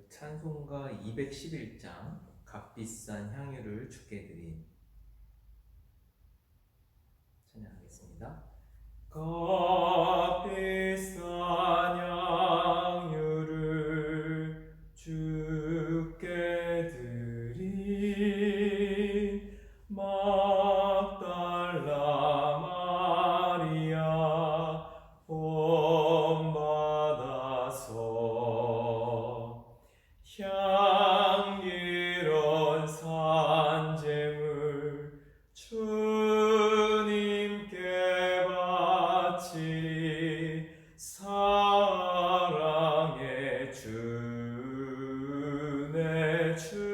찬송가 211장 값비싼 향유를 주께 드린 찬양하겠습니다. 값비싼 향유를 주께 드린 막달라 마리아 본받아서 향기로운 산재물 주님께 바치리 사랑의 주 내 주님께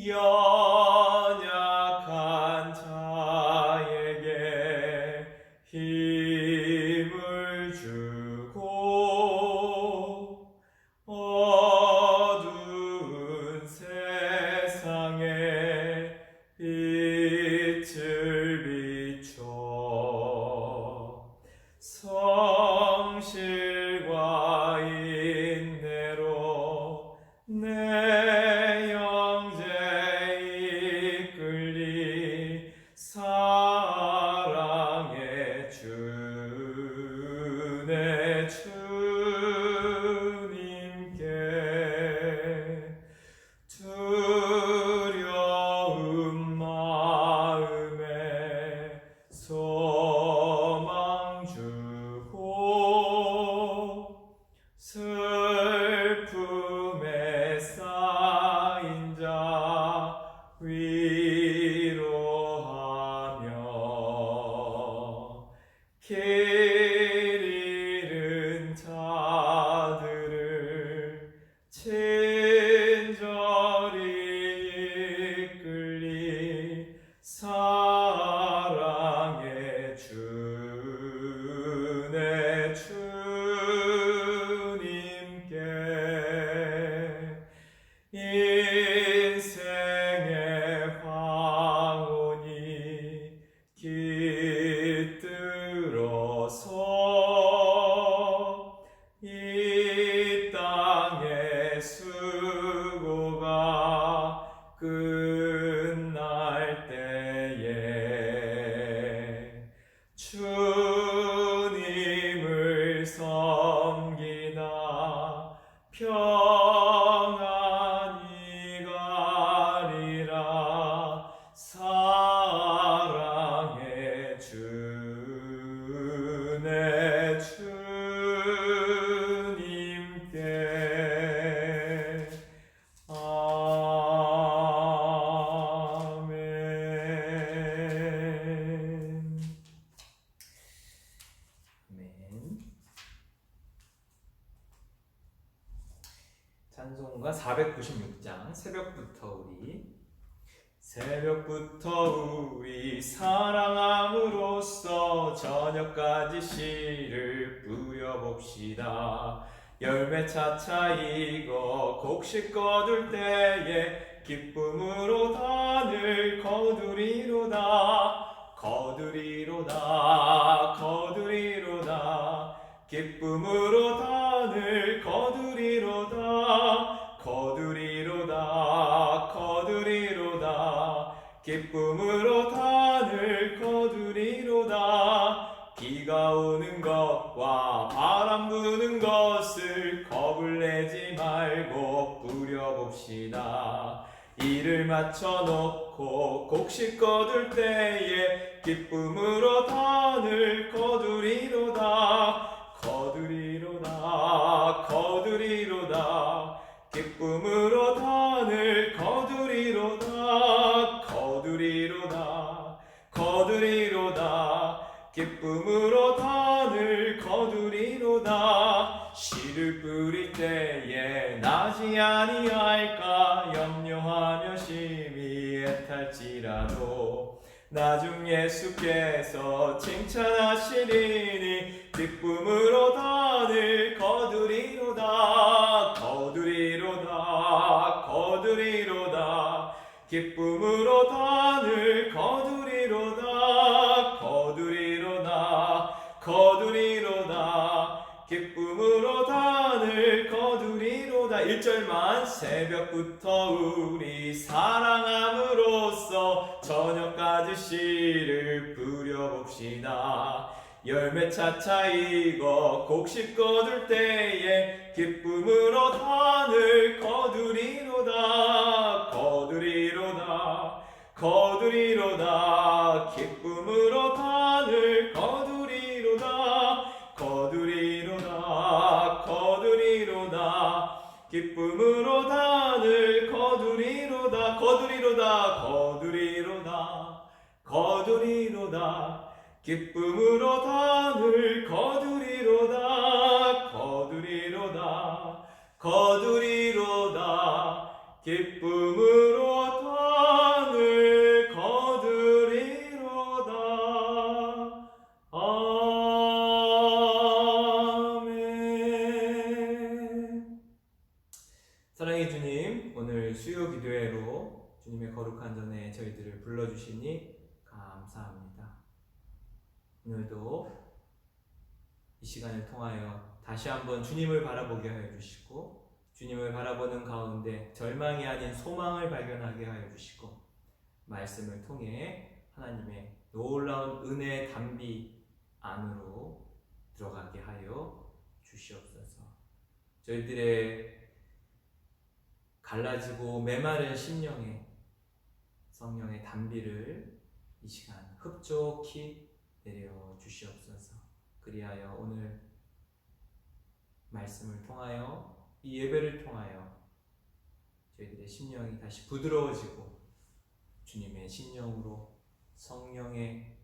연약한 자에게 힘을 주고 어두운 세상에 빛을 비춰 성실과 인내로 내 영제 이끌리 사랑의 주 내 주님께 두려움 마음에 소망 주고 슬픔에 쌓인 자 위로하며 길 잃은 자들을 친절히 이끌리 사랑의 주 내 주님께 인생의 황혼이 깃들어서 이 땅의 수고가 끝날 때에 주님을 섬기다 평안히 가리라 사랑의 주 내 주님께 아멘. 아멘. 찬송가 496장 새벽부터 우리 사랑함으로써 저녁까지 씨를 뿌려봅시다. 열매 차차 익어 곡식 거둘 때에 기쁨으로 단을 거두리로다 기쁨으로 단을 거두리로다 기쁨으로 단을 거두리로다 비가 오는 것과 바람 부는 것을 겁을 내지 말고 뿌려봅시다. 이를 맞춰놓고 곡식 거둘 때에 기쁨으로 단을 거두리로다 기쁨으로 단을 기쁨으로 단을 거두리로다 씨를 뿌릴 때에 나지 아니할까 염려하며 심히 애탈지라도 나중 예수께서 칭찬하시리니 기쁨으로 단을 거두리로다 기쁨으로 단을 거두리로다 기쁨으로 단을 거두리로다. 1절만 새벽부터 우리 사랑함으로써 저녁까지 씨를 뿌려봅시다. 열매 차차 익어 곡식 거둘 때에 기쁨으로 단을 거두리로다. 거두리로다. 거두리로다. 기쁨으로 단을 거두리로다. 거두리로다. 거두리로다. 기쁨으로 단을 거두리로다. 거두리로다. 거두리로다. 거두리로다. 기쁨으로 단을 거두리로다. 거두리로다. 거두리로다. 기쁨으로 단을 거두리로다. 아멘. 사랑의 주님, 오늘 수요 기도회로 주님의 거룩한 전에 저희들을 불러주시니 감사합니다. 오늘도 이 시간을 통하여 다시 한번 주님을 바라보게 하여 주시고, 주님을 바라보는 가운데 절망이 아닌 소망을 발견하게 하여 주시고, 말씀을 통해 하나님의 놀라운 은혜의 담비 안으로 들어가게 하여 주시옵소서. 저희들의 갈라지고 메마른 심령에 성령의 담비를 이 시간 흡족히 내려 주시옵소서. 그리하여 오늘 말씀을 통하여, 이 예배를 통하여 저희들의 심령이 다시 부드러워지고 주님의 심령으로, 성령의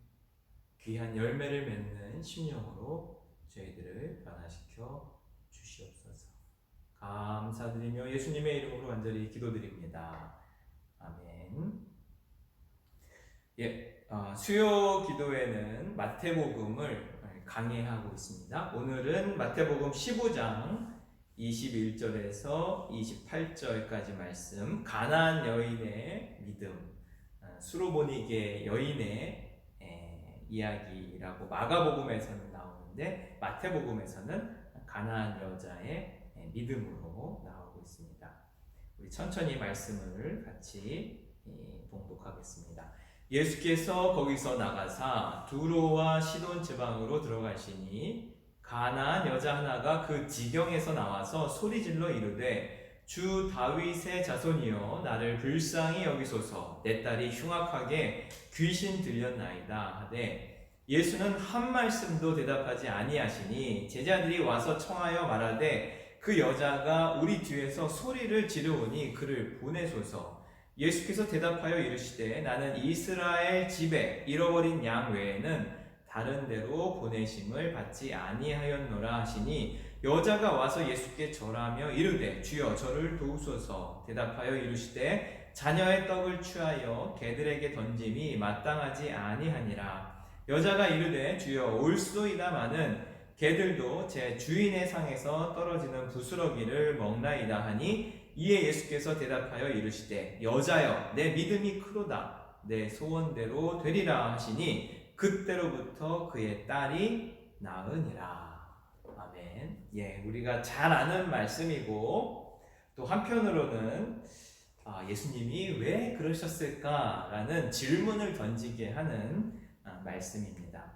귀한 열매를 맺는 심령으로 저희들을 변화시켜 주시옵소서. 감사드리며 예수님의 이름으로 간절히 기도드립니다. 아멘. 수요 기도회는 마태복음을 강해하고 있습니다. 오늘은 마태복음 15장 21절에서 28절까지 말씀, 가나안 여인의 믿음, 수로보니게 여인의 이야기라고 마가복음에서는 나오는데, 마태복음에서는 가나안 여자의 믿음으로 나오고 있습니다. 우리 천천히 말씀을 같이 봉독하겠습니다. 예수께서 거기서 나가사 두로와 시돈 지방으로 들어가시니 가나안 여자 하나가 그 지경에서 나와서 소리질러 이르되, 주 다윗의 자손이여 나를 불쌍히 여기소서, 내 딸이 흉악하게 귀신 들렸나이다 하되, 예수는 한 말씀도 대답하지 아니하시니 제자들이 와서 청하여 말하되, 그 여자가 우리 뒤에서 소리를 지르오니 그를 보내소서. 예수께서 대답하여 이르시되, 나는 이스라엘 집에 잃어버린 양 외에는 다른 데로 보내심을 받지 아니하였노라 하시니, 여자가 와서 예수께 절하며 이르되, 주여 저를 도우소서. 대답하여 이르시되, 자녀의 떡을 취하여 개들에게 던짐이 마땅하지 아니하니라. 여자가 이르되, 주여 올소이다마는 개들도 제 주인의 상에서 떨어지는 부스러기를 먹나이다 하니, 이에 예수께서 대답하여 이르시되, 여자여 내 믿음이 크도다, 내 소원대로 되리라 하시니, 그때로부터 그의 딸이 나으니라. 아멘. 우리가 잘 아는 말씀이고, 또 한편으로는 예수님이 왜 그러셨을까라는 질문을 던지게 하는 말씀입니다.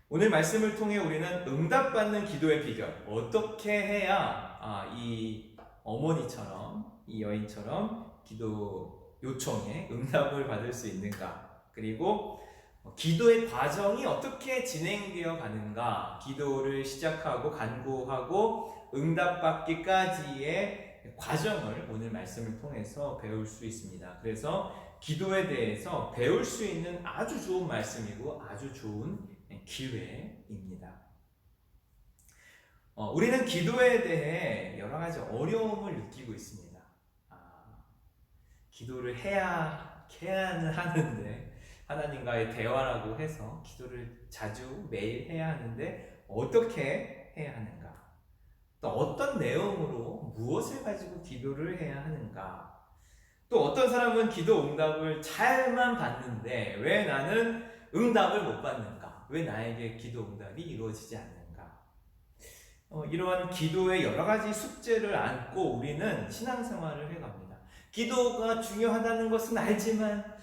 오늘 말씀을 통해 우리는 응답받는 기도의 비결, 어떻게 해야 이 어머니처럼, 이 여인처럼 기도 요청에 응답을 받을 수 있는가, 그리고 기도의 과정이 어떻게 진행되어 가는가, 기도를 시작하고 간구하고 응답받기까지의 과정을 오늘 말씀을 통해서 배울 수 있습니다. 그래서 기도에 대해서 배울 수 있는 아주 좋은 말씀이고 아주 좋은 기회입니다. 우리는 기도에 대해 여러 가지 어려움을 느끼고 있습니다. 기도를 해야는 하는데, 하나님과의 대화라고 해서 기도를 자주 매일 해야 하는데 어떻게 해야 하는가? 또 어떤 내용으로 무엇을 가지고 기도를 해야 하는가? 또 어떤 사람은 기도 응답을 잘만 받는데 왜 나는 응답을 못 받는가? 왜 나에게 기도 응답이 이루어지지 않는가? 이러한 기도의 여러 가지 숙제를 안고 우리는 신앙생활을 해갑니다. 기도가 중요하다는 것은 알지만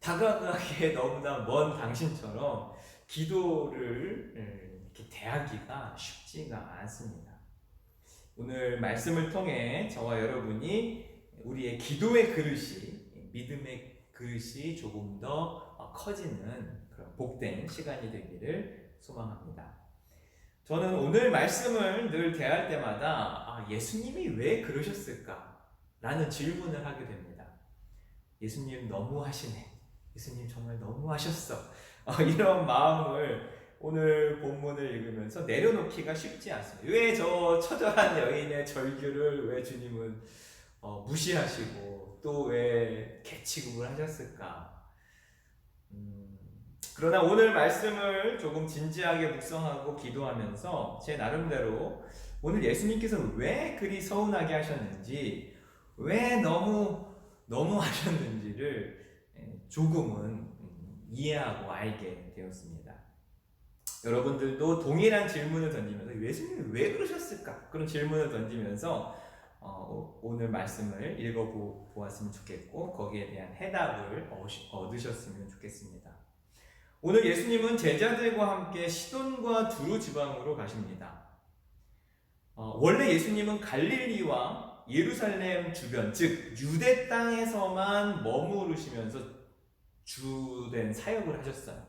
다가가기에 너무나 먼 당신처럼 기도를 이렇게 대하기가 쉽지가 않습니다. 오늘 말씀을 통해 저와 여러분이 우리의 기도의 그릇이, 믿음의 그릇이 조금 더 커지는 그런 복된 시간이 되기를 소망합니다. 저는 오늘 말씀을 늘 대할 때마다 예수님이 왜 그러셨을까? 라는 질문을 하게 됩니다. 예수님 너무하시네. 예수님 정말 너무하셨어. 이런 마음을 오늘 본문을 읽으면서 내려놓기가 쉽지 않습니다. 왜 저 처절한 여인의 절규를 왜 주님은 무시하시고 또 왜 개취급을 하셨을까? 그러나 오늘 말씀을 조금 진지하게 묵상하고 기도하면서 제 나름대로 오늘 예수님께서 왜 그리 서운하게 하셨는지, 왜 너무 하셨는지를 조금은 이해하고 알게 되었습니다. 여러분들도 동일한 질문을 던지면서 예수님이 왜 그러셨을까? 그런 질문을 던지면서 오늘 말씀을 읽어보았으면 좋겠고 거기에 대한 해답을 얻으셨으면 좋겠습니다. 오늘 예수님은 제자들과 함께 시돈과 두루 지방으로 가십니다. 원래 예수님은 갈릴리와 예루살렘 주변, 즉 유대 땅에서만 머무르시면서 주된 사역을 하셨어요.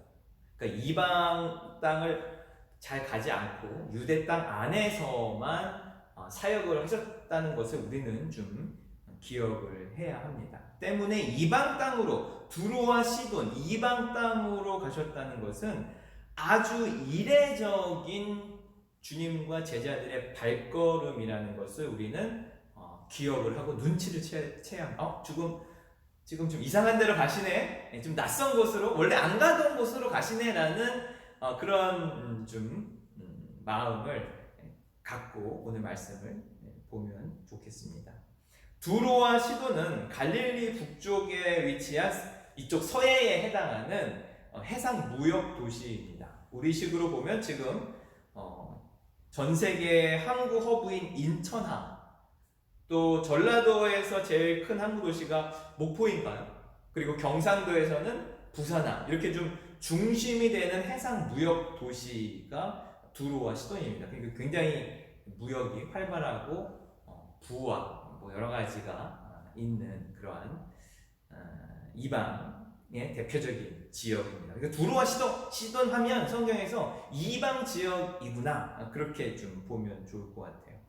그러니까 이방 땅을 잘 가지 않고 유대 땅 안에서만 사역을 하셨다는 것을 우리는 좀 기억을 해야 합니다. 때문에 이방 땅으로, 두로와 시돈, 이방 땅으로 가셨다는 것은 아주 이례적인 주님과 제자들의 발걸음이라는 것을 우리는 기억을 하고 눈치를 채야 합니다. 지금 좀 이상한 데로 가시네, 좀 낯선 곳으로, 원래 안 가던 곳으로 가시네라는 그런 좀 마음을 갖고 오늘 말씀을 보면 좋겠습니다. 두로와 시돈은 갈릴리 북쪽에 위치한 이쪽 서해에 해당하는 해상 무역 도시입니다. 우리식으로 보면 지금 전 세계 항구 허브인 인천항, 또 전라도에서 제일 큰 항구 도시가 목포인가요? 그리고 경상도에서는 부산항, 이렇게 좀 중심이 되는 해상 무역 도시가 두로와 시돈입니다. 그러니까 굉장히 무역이 활발하고 부와 여러 가지가 있는 그러한 이방의 대표적인 지역입니다. 그러니까 두로와 시돈 하면 성경에서 이방 지역이구나, 그렇게 좀 보면 좋을 것 같아요.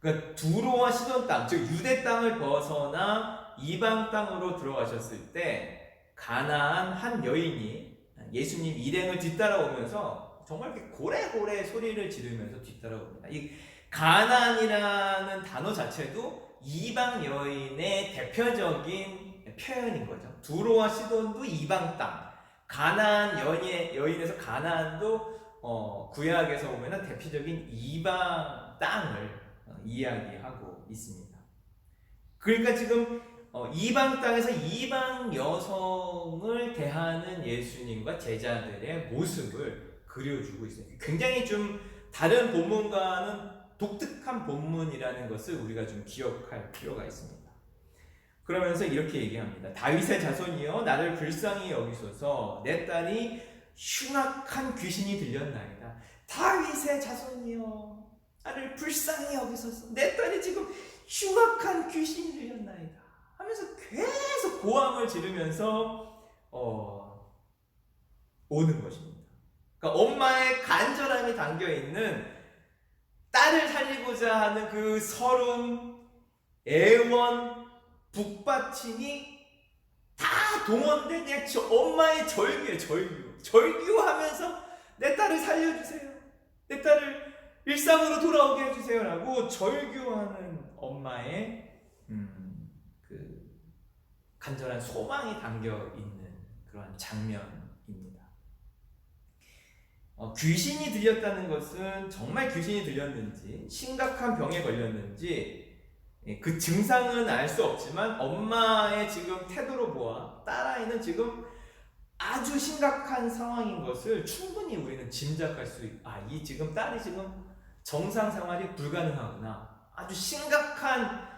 그러니까 두로와 시돈 땅, 즉 유대 땅을 벗어나 이방 땅으로 들어가셨을 때 가나안 한 여인이 예수님 일행을 뒤따라오면서 정말 이렇게 고래고래 소리를 지르면서 뒤따라옵니다. 이 가나안이라는 단어 자체도 이방 여인의 대표적인 표현인 거죠. 두로와 시돈도 이방 땅, 가나안 여인에서 가나안도 구약에서 보면 대표적인 이방 땅을 이야기하고 있습니다. 그러니까 지금 이방 땅에서 이방 여성을 대하는 예수님과 제자들의 모습을 그려주고 있어요. 굉장히 좀 다른 본문과는 독특한 본문이라는 것을 우리가 좀 기억할 필요가 있습니다. 그러면서 이렇게 얘기합니다. 다윗의 자손이여 나를 불쌍히 여기소서, 내 딸이 흉악한 귀신이 들렸나이다. 다윗의 자손이여 나를 불쌍히 여기소서, 내 딸이 지금 흉악한 귀신이 들렸나이다 하면서 계속 고함을 지르면서 오는 것입니다. 그러니까 엄마의 간절함이 담겨있는 딸을 살리고자 하는 그 서름, 애원, 북받침이 다 동원된 그냥 엄마의 절규예요. 절규하면서 내 딸을 살려주세요, 내 딸을 일상으로 돌아오게 해주세요 라고 절규하는 엄마의 그 간절한 소망이 담겨있는 그러한 장면입니다. 귀신이 들렸다는 것은 정말 귀신이 들렸는지, 심각한 병에 걸렸는지 그 증상은 알 수 없지만 엄마의 지금 태도로 보아 딸아이는 지금 아주 심각한 상황인 것을 충분히 우리는 짐작할 수 있고, 이 지금 딸이 지금 정상 생활이 불가능하구나, 아주 심각한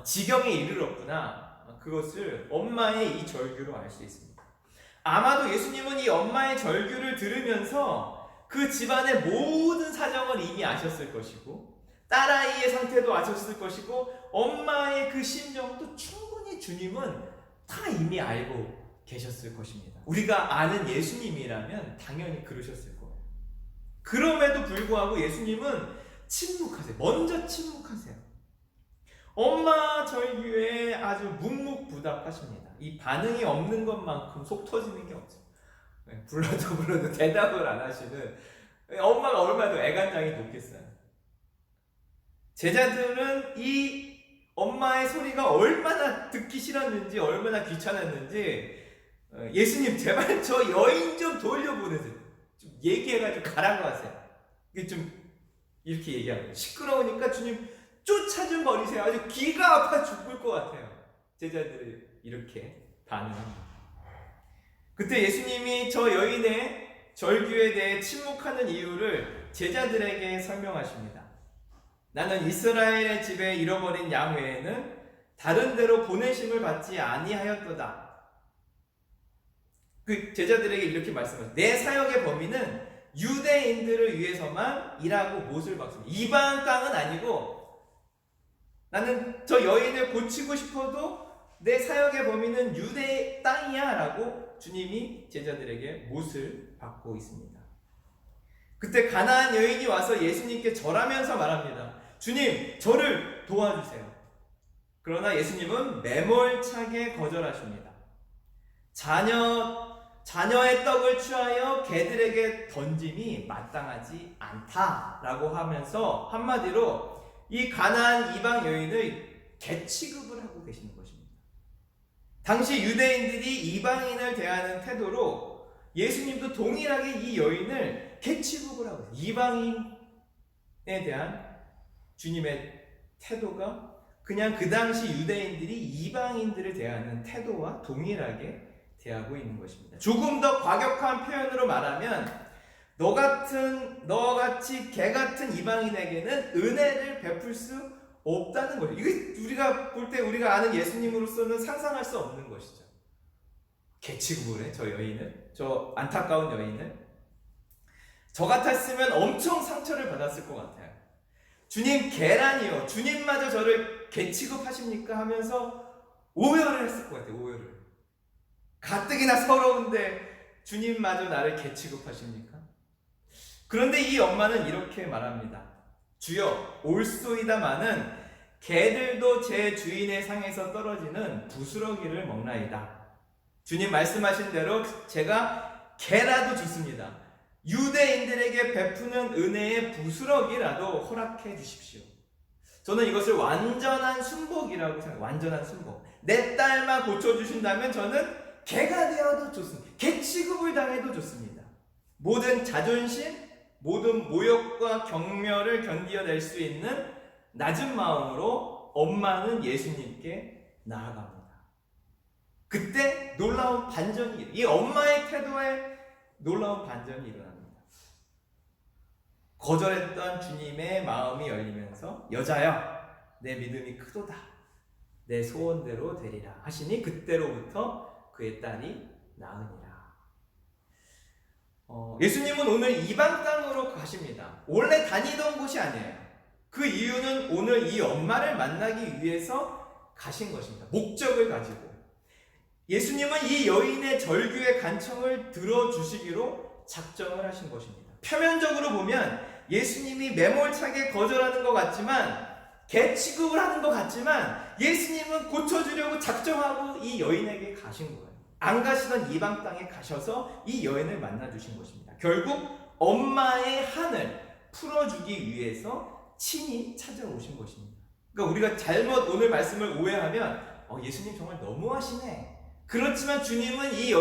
지경에 이르렀구나, 그것을 엄마의 이 절규로 알 수 있습니다. 아마도 예수님은 이 엄마의 절규를 들으면서 그 집안의 모든 사정을 이미 아셨을 것이고, 딸아이의 상태도 아셨을 것이고, 엄마의 그 심정도 충분히 주님은 다 이미 알고 계셨을 것입니다. 우리가 아는 예수님이라면 당연히 그러셨을 거예요. 그럼에도 불구하고 예수님은 침묵하세요. 먼저 침묵하세요. 엄마 절규에 아주 묵묵부답하십니다. 이 반응이 없는 것만큼 속 터지는 게 없어요. 불러도 대답을 안 하시는 엄마가 얼마나 애간장이 높겠어요. 제자들은 이 엄마의 소리가 얼마나 듣기 싫었는지, 얼마나 귀찮았는지, 예수님 제발 저 여인 좀 돌려보내세요, 좀 얘기해가지고 가라고 하세요. 이게 좀 이렇게 얘기하고, 시끄러우니까 주님 쫓아 좀 버리세요. 아주 귀가 아파 죽을 것 같아요. 제자들이 이렇게 반응합니다. 그때 예수님이 저 여인의 절규에 대해 침묵하는 이유를 제자들에게 설명하십니다. 나는 이스라엘의 집에 잃어버린 양 외에는 다른 데로 보내심을 받지 아니하였도다. 그 제자들에게 이렇게 말씀하셨어요. 내 사역의 범위는 유대인들을 위해서만 일하고 못을 박습니다. 이방 땅은 아니고, 나는 저 여인을 고치고 싶어도 내 사역의 범위는 유대 땅이야 라고 주님이 제자들에게 못을 받고 있습니다. 그때 가나안 여인이 와서 예수님께 절하면서 말합니다. 주님, 저를 도와주세요. 그러나 예수님은 매몰차게 거절하십니다. 자녀의 떡을 취하여 개들에게 던짐이 마땅하지 않다라고 하면서 한마디로 이 가나안 이방 여인을 개 취급을 하고 계시는 것입니다. 당시 유대인들이 이방인을 대하는 태도로 예수님도 동일하게 이 여인을 개 취급을 하고 있어요. 이방인에 대한 주님의 태도가 그냥 그 당시 유대인들이 이방인들을 대하는 태도와 동일하게 대하고 있는 것입니다. 조금 더 과격한 표현으로 말하면 너같이 개같은 이방인에게는 은혜를 베풀 수 없다는 거죠. 이게 우리가 볼 때 우리가 아는 예수님으로서는 상상할 수 없는 것이죠. 개 취급을 해, 저 여인을, 저 안타까운 여인을. 저 같았으면 엄청 상처를 받았을 것 같아요. 주님, 개라니요, 주님마저 저를 개 취급하십니까? 하면서 오열을 했을 것 같아요. 오열을. 가뜩이나 서러운데 주님마저 나를 개 취급하십니까? 그런데 이 엄마는 이렇게 말합니다. 주여, 올소이다마는 개들도 제 주인의 상에서 떨어지는 부스러기를 먹나이다. 주님 말씀하신 대로 제가 개라도 좋습니다. 유대인들에게 베푸는 은혜의 부스러기라도 허락해 주십시오. 저는 이것을 완전한 순복이라고 생각해요. 완전한 순복. 내 딸만 고쳐주신다면 저는 개가 되어도 좋습니다. 개 취급을 당해도 좋습니다. 모든 자존심, 모든 모욕과 경멸을 견디어낼 수 있는 낮은 마음으로 엄마는 예수님께 나아갑니다. 그때 놀라운 반전이, 이 엄마의 태도에 놀라운 반전이 일어납니다. 거절했던 주님의 마음이 열리면서 여자여, 내 믿음이 크도다, 내 소원대로 되리라 하시니 그때로부터 그의 딸이 나으니라. 예수님은 오늘 이방 땅으로 가십니다. 원래 다니던 곳이 아니에요. 그 이유는 오늘 이 엄마를 만나기 위해서 가신 것입니다. 목적을 가지고. 예수님은 이 여인의 절규의 간청을 들어주시기로 작정을 하신 것입니다. 표면적으로 보면 예수님이 매몰차게 거절하는 것 같지만, 개 취급을 하는 것 같지만, 예수님은 고쳐주려고 작정하고 이 여인에게 가신 거예요. 안 가시던 이방 땅에 가셔서 이 여인을 만나주신 것입니다. 결국 엄마의 한을 풀어주기 위해서 친히 찾아오신 것입니다. 그러니까 우리가 잘못 오늘 말씀을 오해하면 예수님 정말 너무하시네. 그렇지만 주님은 이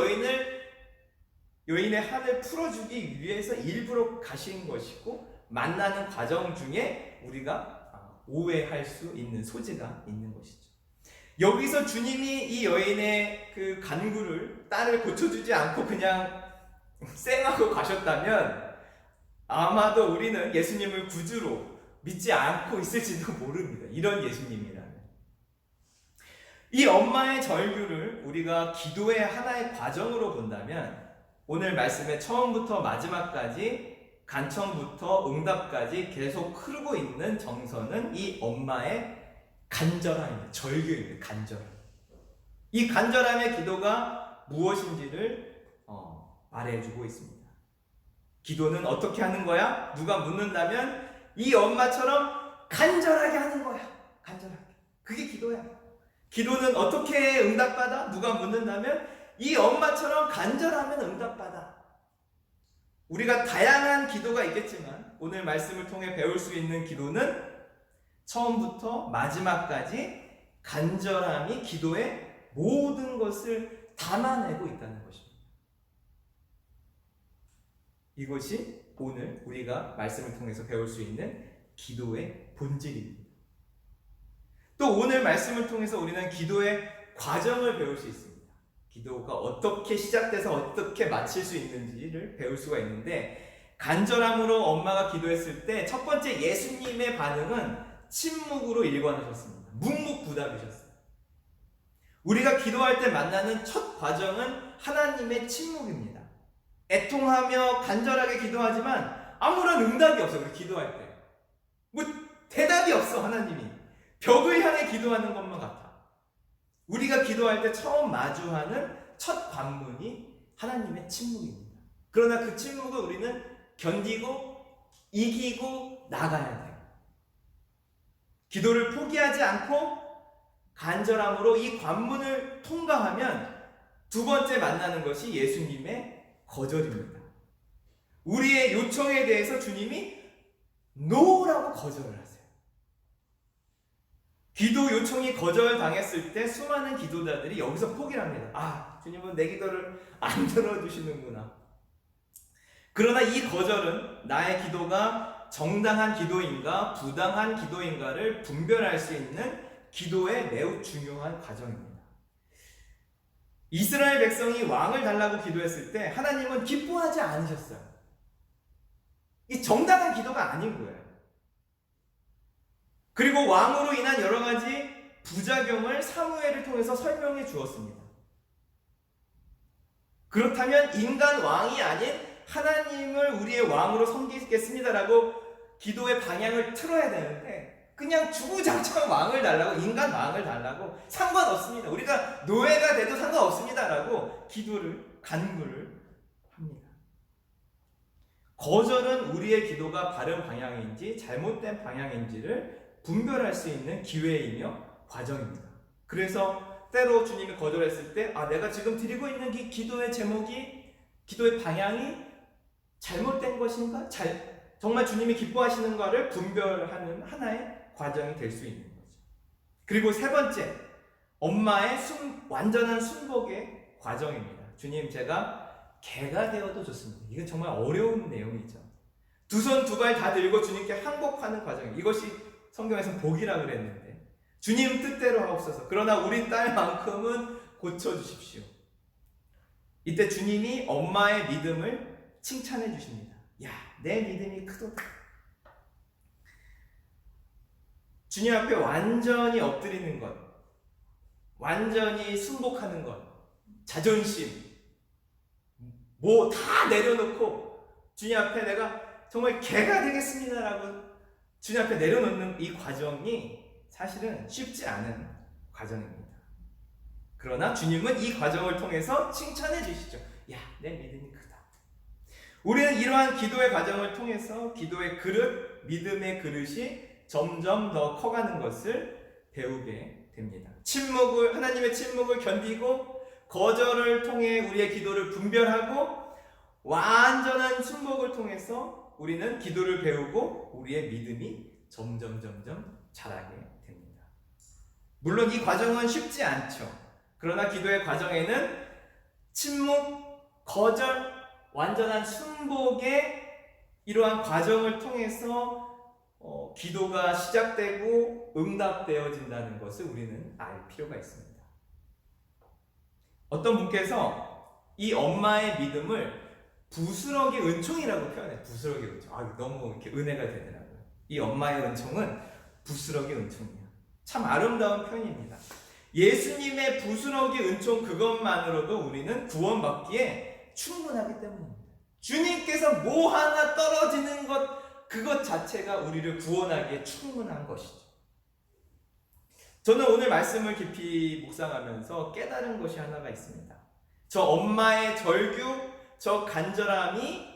여인의 한을 풀어주기 위해서 일부러 가신 것이고, 만나는 과정 중에 우리가 오해할 수 있는 소지가 있는 것이죠. 여기서 주님이 이 여인의 그 간구를 딸을 고쳐주지 않고 그냥 쌩하고 가셨다면 아마도 우리는 예수님을 구주로 믿지 않고 있을지도 모릅니다. 이런 예수님이라면. 이 엄마의 절규를 우리가 기도의 하나의 과정으로 본다면 오늘 말씀의 처음부터 마지막까지 간청부터 응답까지 계속 흐르고 있는 정서는 이 엄마의 간절함입니다. 절규입니다. 간절함. 이 간절함의 기도가 무엇인지를 말해주고 있습니다. 기도는 어떻게 하는 거야? 누가 묻는다면 이 엄마처럼 간절하게 하는 거야. 간절하게. 그게 기도야. 기도는 어떻게 응답받아? 누가 묻는다면 이 엄마처럼 간절하면 응답받아. 우리가 다양한 기도가 있겠지만 오늘 말씀을 통해 배울 수 있는 기도는 처음부터 마지막까지 간절함이 기도의 모든 것을 담아내고 있다는 것입니다. 이것이 오늘 우리가 말씀을 통해서 배울 수 있는 기도의 본질입니다. 또 오늘 말씀을 통해서 우리는 기도의 과정을 배울 수 있습니다. 기도가 어떻게 시작돼서 어떻게 마칠 수 있는지를 배울 수가 있는데 간절함으로 엄마가 기도했을 때 첫 번째 예수님의 반응은 침묵으로 일관하셨습니다. 묵묵부답이셨어요. 우리가 기도할 때 만나는 첫 과정은 하나님의 침묵입니다. 애통하며 간절하게 기도하지만 아무런 응답이 없어요. 우리 기도할 때. 뭐 대답이 없어. 하나님이. 벽을 향해 기도하는 것만 같아. 우리가 기도할 때 처음 마주하는 첫 관문이 하나님의 침묵입니다. 그러나 그 침묵을 우리는 견디고 이기고 나가야 돼요. 기도를 포기하지 않고 간절함으로 이 관문을 통과하면 두 번째 만나는 것이 예수님의 거절입니다. 우리의 요청에 대해서 주님이 노라고 거절을 하세요. 기도 요청이 거절당했을 때 수많은 기도자들이 여기서 포기를 합니다. 주님은 내 기도를 안 들어주시는구나. 그러나 이 거절은 나의 기도가 정당한 기도인가 부당한 기도인가를 분별할 수 있는 기도의 매우 중요한 과정입니다. 이스라엘 백성이 왕을 달라고 기도했을 때 하나님은 기뻐하지 않으셨어요. 이 정당한 기도가 아닌 거예요. 그리고 왕으로 인한 여러 가지 부작용을 사무엘을 통해서 설명해 주었습니다. 그렇다면 인간 왕이 아닌 하나님을 우리의 왕으로 섬기겠습니다라고 기도의 방향을 틀어야 되는데 그냥 주구장창 왕을 달라고, 인간 왕을 달라고, 상관없습니다. 우리가 노예가 돼도 상관없습니다라고 간구를 합니다. 거절은 우리의 기도가 바른 방향인지 잘못된 방향인지를 분별할 수 있는 기회이며 과정입니다. 그래서 때로 주님이 거절했을 때 내가 지금 드리고 있는 이 기도의 제목이, 기도의 방향이 잘못된 것인가? 정말 주님이 기뻐하시는가를 분별하는 하나의 과정이 될 수 있는 거죠. 그리고 세 번째, 엄마의 완전한 순복의 과정입니다. 주님, 제가 개가 되어도 좋습니다. 이건 정말 어려운 내용이죠. 두 손 두 발 다 들고 주님께 항복하는 과정입니다. 이것이 성경에서 복이라 그랬는데 주님 뜻대로 하옵소서. 그러나 우리 딸만큼은 고쳐주십시오. 이때 주님이 엄마의 믿음을 칭찬해 주십니다. 내 믿음이 크도다. 주님 앞에 완전히 엎드리는 것, 완전히 순복하는 것, 자존심, 다 내려놓고 주님 앞에 내가 정말 개가 되겠습니다라고 주님 앞에 내려놓는 이 과정이 사실은 쉽지 않은 과정입니다. 그러나 주님은 이 과정을 통해서 칭찬해 주시죠. 내 믿음이 크다. 우리는 이러한 기도의 과정을 통해서 기도의 그릇, 믿음의 그릇이 점점 더 커가는 것을 배우게 됩니다. 하나님의 침묵을 견디고 거절을 통해 우리의 기도를 분별하고 완전한 순복을 통해서 우리는 기도를 배우고 우리의 믿음이 점점 자라게 됩니다. 물론 이 과정은 쉽지 않죠. 그러나 기도의 과정에는 침묵, 거절, 완전한 순복의 이러한 과정을 통해서 기도가 시작되고 응답되어진다는 것을 우리는 알 필요가 있습니다. 어떤 분께서 이 엄마의 믿음을 부스러기 은총이라고 표현해요. 부스러기 은총. 너무 이렇게 은혜가 되더라고요. 이 엄마의 은총은 부스러기 은총이에요. 참 아름다운 표현입니다. 예수님의 부스러기 은총 그것만으로도 우리는 구원받기에 충분하기 때문입니다. 주님께서 뭐 하나 떨어지는 것, 그것 자체가 우리를 구원하기에 충분한 것이죠. 저는 오늘 말씀을 깊이 묵상하면서 깨달은 것이 하나가 있습니다. 저 엄마의 절규, 저 간절함이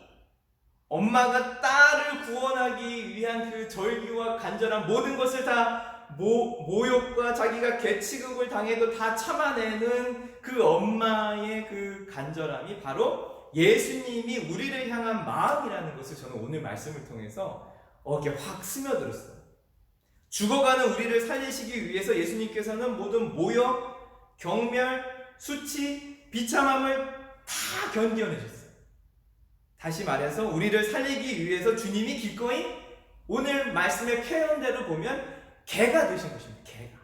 엄마가 딸을 구원하기 위한 그 절규와 간절함, 모든 것을 다 모욕과 자기가 괴치급을 당해도 다 참아내는 그 엄마의 그 간절함이 바로 예수님이 우리를 향한 마음이라는 것을 저는 오늘 말씀을 통해서 이렇게 확 스며들었어요. 죽어가는 우리를 살리시기 위해서 예수님께서는 모든 모욕, 경멸, 수치, 비참함을 다 견뎌내셨어요. 다시 말해서 우리를 살리기 위해서 주님이 기꺼이 오늘 말씀의 표현대로 보면 개가 되신 것입니다. 개가.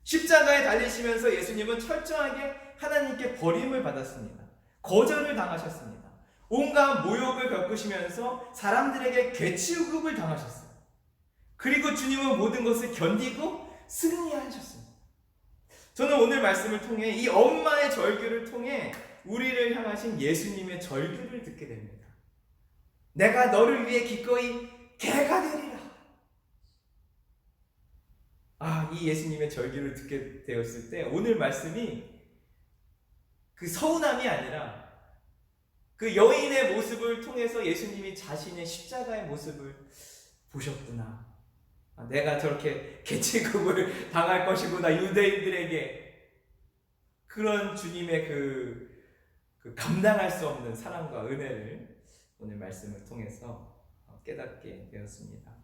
십자가에 달리시면서 예수님은 철저하게 하나님께 버림을 받았습니다. 거절을 당하셨습니다. 온갖 모욕을 겪으시면서 사람들에게 괴치급을 당하셨어요. 그리고 주님은 모든 것을 견디고 승리하셨습니다. 저는 오늘 말씀을 통해 이 엄마의 절규를 통해 우리를 향하신 예수님의 절규를 듣게 됩니다. 내가 너를 위해 기꺼이 개가 되리라. 이 예수님의 절규를 듣게 되었을 때 오늘 말씀이 그 서운함이 아니라 그 여인의 모습을 통해서 예수님이 자신의 십자가의 모습을 보셨구나. 내가 저렇게 개치급을 당할 것이구나. 유대인들에게 그런 주님의 그 감당할 수 없는 사랑과 은혜를 오늘 말씀을 통해서 깨닫게 되었습니다.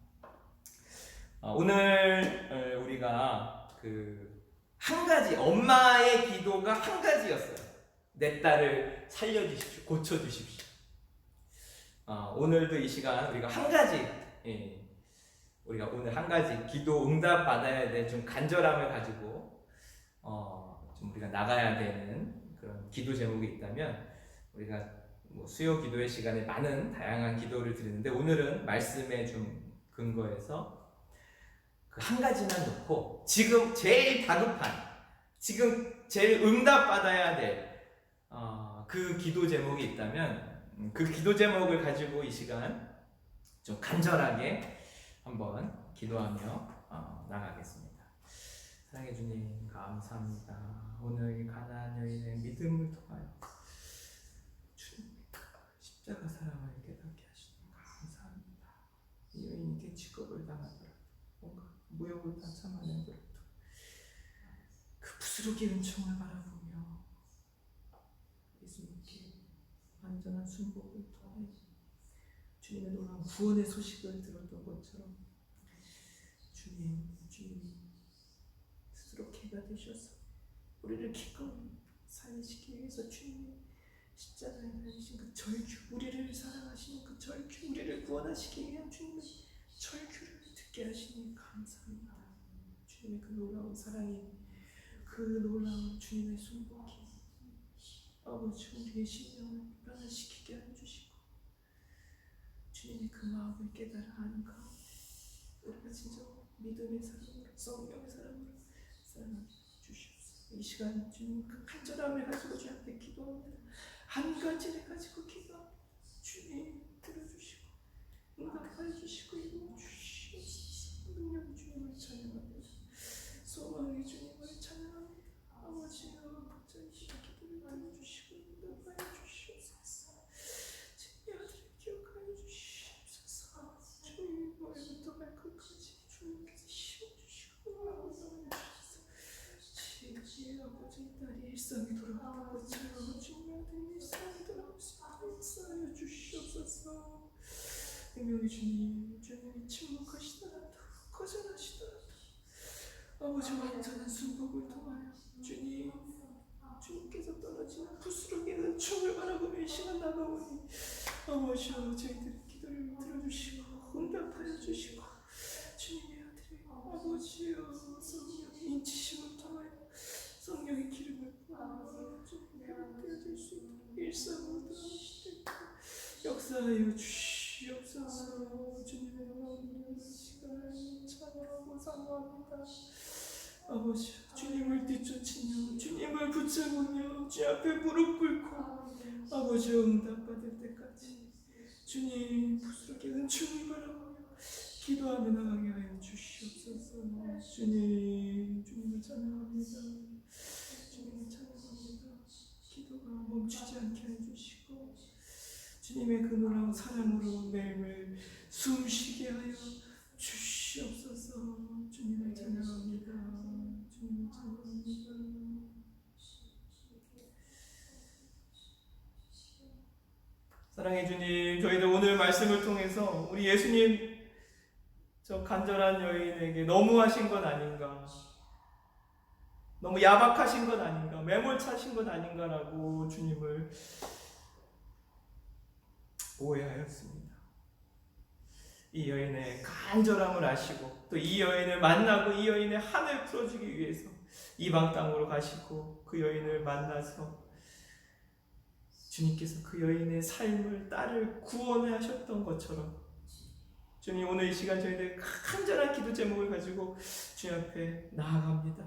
오늘 우리가 한 가지, 엄마의 기도가 한 가지였어요. 내 딸을 살려주십시오. 고쳐주십시오. 오늘도 이 시간 우리가 한 가지, 우리가 오늘 한 가지 기도 응답 받아야 될 좀 간절함을 가지고 좀 우리가 나가야 되는 그런 기도 제목이 있다면 우리가 수요 기도의 시간에 많은 다양한 기도를 드리는데 오늘은 말씀에 좀 근거해서 그 한 가지만 놓고 지금 제일 다급한, 지금 제일 응답 받아야 될 그 기도 제목이 있다면 그 기도 제목을 가지고 이 시간 좀 간절하게 한번 기도하며 나가겠습니다. 사랑해 주님 감사합니다. 오늘 이 가나안 여인의 믿음을 통하여 주님 십자가 사랑을 깨닫게 하시니 감사합니다. 이 여인이 개치급을 당하더라도 뭔가 모욕을 다 참아내더라도 그 부스러기 은총을 바라보며 예수님께 완전한 순복을 통해 주님의 놀라운 구원의 소식을 들었던 것처럼 주님이 스스로 개가 되셔서 우리를 기꺼이 살리시기 위해서 주님이 십자가에 달리신 그 절규, 우리를 사랑하시는 그 절규, 우리를 구원하시기 위한 주님의 절규를 듣게 하시니 감사합니다. 주님의 그 놀라운 사랑이, 그 놀라운 주님의 순복이 아버지 우리의 심령을 변화시키게 해주시고 주님의 그 마음을 깨달아 아는 가운데 우리가 진짜 믿음의 사람으로, 성령의 사람으로 살아나 주시옵소서. 이 시간 주님 그 간절함을 가지고 주님께 기도합니다. 한 가지를 가지고 기도합니다. 주님 들어주시고 응답하여 주시고 이루어 주시옵소서. 능력의 주님을 찬양합니다. 소망의 주님을 찬양합니다. 아버지여 각자의 기도를 들어주시고 응답하여 주시옵소서. 제 아들을 기억하여 주시옵소서. 주님 머리부터 발끝까지 주님께서 씌워주시고 응답하여 주시옵소서. 제 아버지 딸이 일상에 돌아가는 것처럼 주님 아들이 일상에 돌아올 수 있도록 역사하여 주시옵소서. 능력의 주님, 주님이 침묵하시더라도 거절하시더라도 아버지 완전한 순복을 통하여 주님께서 떨어지는 부스러기 은총을 바라보며 이 시간 나가오니 아버지여 저희들의 기도를 들어주시고 응답하여 주시고 역사하여 주시옵소서. 주님의 영광을 시간을 찬양하고 사모합니다. 아버지, 주님을 뒤쫓으며 주님을 붙잡으며 주 앞에 무릎 꿇고 아버지 응답받을 때까지 주님 부스럽게 은총을 바라보며 기도하며 나가게 하여 주시옵소서. 주님을 찬양합니다. 주님을 찬양합니다. 기도가 멈추지 않게 해주시고 주님의 그 놀라운 사랑으로 매일매일 숨쉬게 하여 주시옵소서. 주님을 찬양합니다. 주님을 찬양합니다. 사랑의 주님, 저희들 오늘 말씀을 통해서 우리 예수님 저 간절한 여인에게 너무하신 것 아닌가, 너무 야박하신 것 아닌가, 매몰차신 것 아닌가라고 주님을 오해하였습니다. 이 여인의 간절함을 아시고 또 이 여인을 만나고 이 여인의 한을 풀어주기 위해서 이방 땅으로 가시고 그 여인을 만나서 주님께서 그 여인의 삶을 딸을 구원하셨던 것처럼 주님 오늘 이 시간 저희들 간절한 기도 제목을 가지고 주님 앞에 나아갑니다.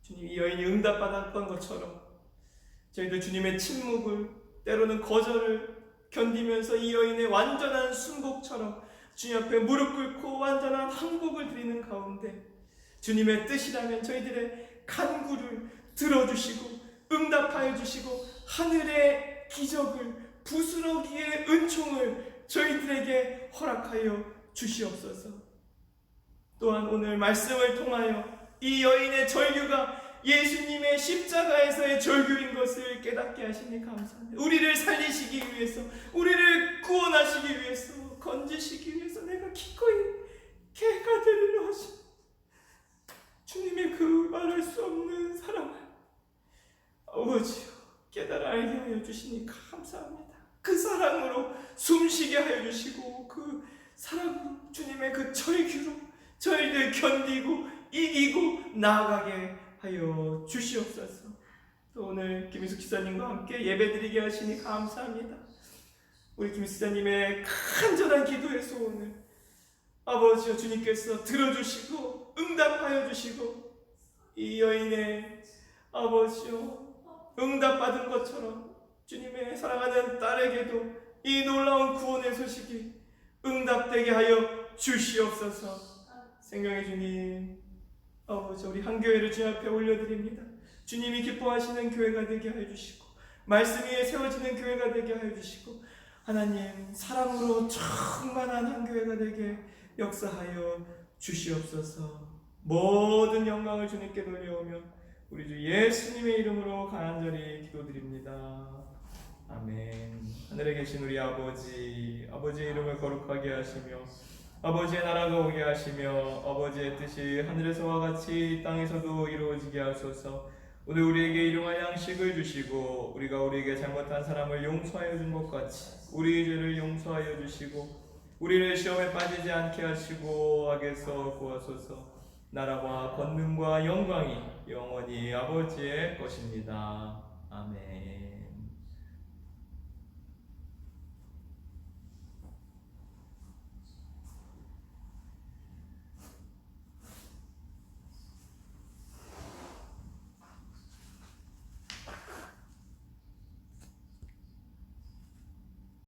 주님 이 여인이 응답받았던 것처럼 저희들 주님의 침묵을 때로는 거절을 견디면서 이 여인의 완전한 순복처럼 주님 앞에 무릎 꿇고 완전한 항복을 드리는 가운데 주님의 뜻이라면 저희들의 간구를 들어주시고 응답하여 주시고 하늘의 기적을 부스러기의 은총을 저희들에게 허락하여 주시옵소서. 또한 오늘 말씀을 통하여 이 여인의 절규가 예수님의 십자가에서의 절규인 것을 깨닫게 하시니 감사합니다. 우리를 살리시기 위해서, 우리를 구원하시기 위해서, 건지시기 위해서 내가 기꺼이 개가 되리라 하신 주님의 그 말할 수 없는 사랑을 아버지요 깨달아 알게 하여 주시니 감사합니다. 그 사랑으로 숨쉬게 하여 주시고 그 사랑으로 주님의 그 절규로 저희들 견디고 이기고 나아가게 하여 주시옵소서. 또 오늘 김희숙 기사님과 함께 예배드리게 하시니 감사합니다. 우리 김 기사님의 간절한 기도의 소원을 아버지여 주님께서 들어주시고 응답하여 주시고 이 여인의 아버지여 응답받은 것처럼 주님의 사랑하는 딸에게도 이 놀라운 구원의 소식이 응답되게 하여 주시옵소서. 생명의 주님 아버지 우리 한교회를 주님 앞에 올려드립니다. 주님이 기뻐하시는 교회가 되게 하여 주시고 말씀 위에 세워지는 교회가 되게 하여 주시고 하나님 사랑으로 충만한 한교회가 되게 역사하여 주시옵소서. 모든 영광을 주님께 돌려오며 우리 주 예수님의 이름으로 간절히 기도드립니다. 아멘. 하늘에 계신 우리 아버지, 아버지의 이름을 거룩하게 하시며 아버지의 나라가 오게 하시며 아버지의 뜻이 하늘에서와 같이 땅에서도 이루어지게 하소서. 오늘 우리에게 일용할 양식을 주시고 우리가 우리에게 잘못한 사람을 용서하여 준 것 같이 우리의 죄를 용서하여 주시고 우리를 시험에 빠지지 않게 하시고 악에서 구하소서. 나라와 권능과 영광이 영원히 아버지의 것입니다. 아멘.